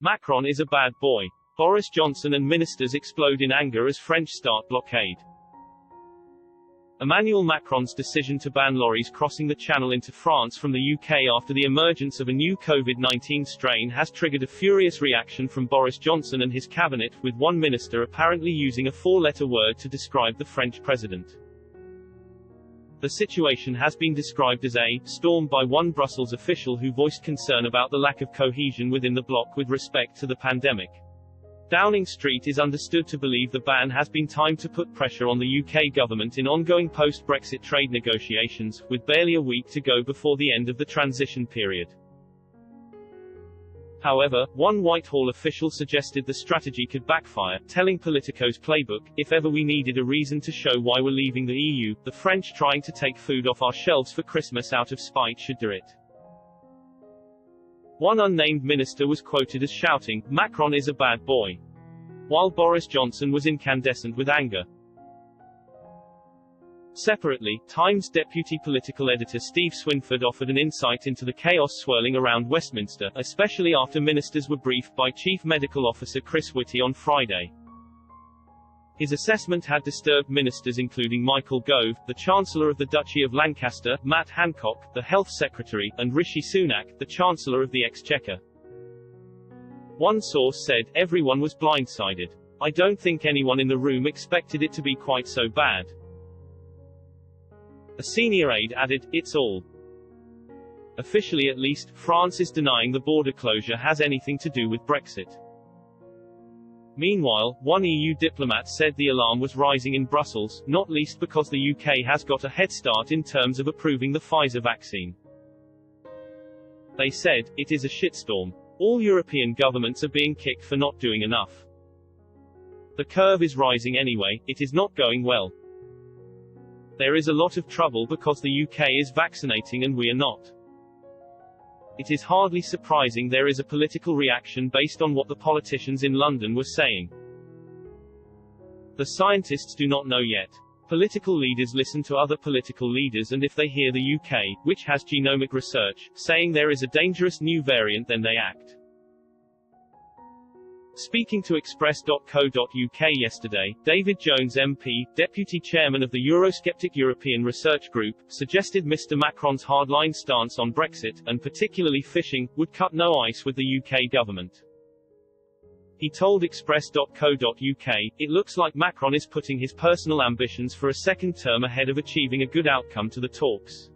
Macron is a bad boy. Boris Johnson and ministers explode in anger as French start blockade. Emmanuel Macron's decision to ban lorries crossing the Channel into France from the UK after the emergence of a new COVID-19 strain has triggered a furious reaction from Boris Johnson and his cabinet, with one minister apparently using a four-letter word to describe the French president. The situation has been described as a storm by one Brussels official who voiced concern about the lack of cohesion within the bloc with respect to the pandemic. Downing Street is understood to believe the ban has been timed to put pressure on the UK government in ongoing post-Brexit trade negotiations, with barely a week to go before the end of the transition period. However, one Whitehall official suggested the strategy could backfire, telling Politico's playbook, "If ever we needed a reason to show why we're leaving the EU, the French trying to take food off our shelves for Christmas out of spite should do it." One unnamed minister was quoted as shouting, "Macron is a bad boy," while Boris Johnson was incandescent with anger. Separately, Times deputy political editor Steve Swinford offered an insight into the chaos swirling around Westminster, especially after ministers were briefed by Chief Medical Officer Chris Whitty on Friday. His assessment had disturbed ministers including Michael Gove, the Chancellor of the Duchy of Lancaster, Matt Hancock, the Health Secretary, and Rishi Sunak, the Chancellor of the Exchequer. One source said, "Everyone was blindsided. I don't think anyone in the room expected it to be quite so bad." A senior aide added, "It's all." Officially at least, France is denying the border closure has anything to do with Brexit. Meanwhile, one EU diplomat said the alarm was rising in Brussels, not least because the UK has got a head start in terms of approving the Pfizer vaccine. They said, "It is a shitstorm. All European governments are being kicked for not doing enough. The curve is rising anyway, it is not going well. There is a lot of trouble because the UK is vaccinating and we are not. It is hardly surprising there is a political reaction based on what the politicians in London were saying. The scientists do not know yet. Political leaders listen to other political leaders, and if they hear the UK, which has genomic research, saying there is a dangerous new variant, then they act." Speaking to expl0de.co.uk yesterday, David Jones MP, deputy chairman of the Eurosceptic European Research Group, suggested Mr Macron's hardline stance on Brexit, and particularly fishing, would cut no ice with the UK government. He told expl0de.co.uk, "It looks like Macron is putting his personal ambitions for a second term ahead of achieving a good outcome to the talks.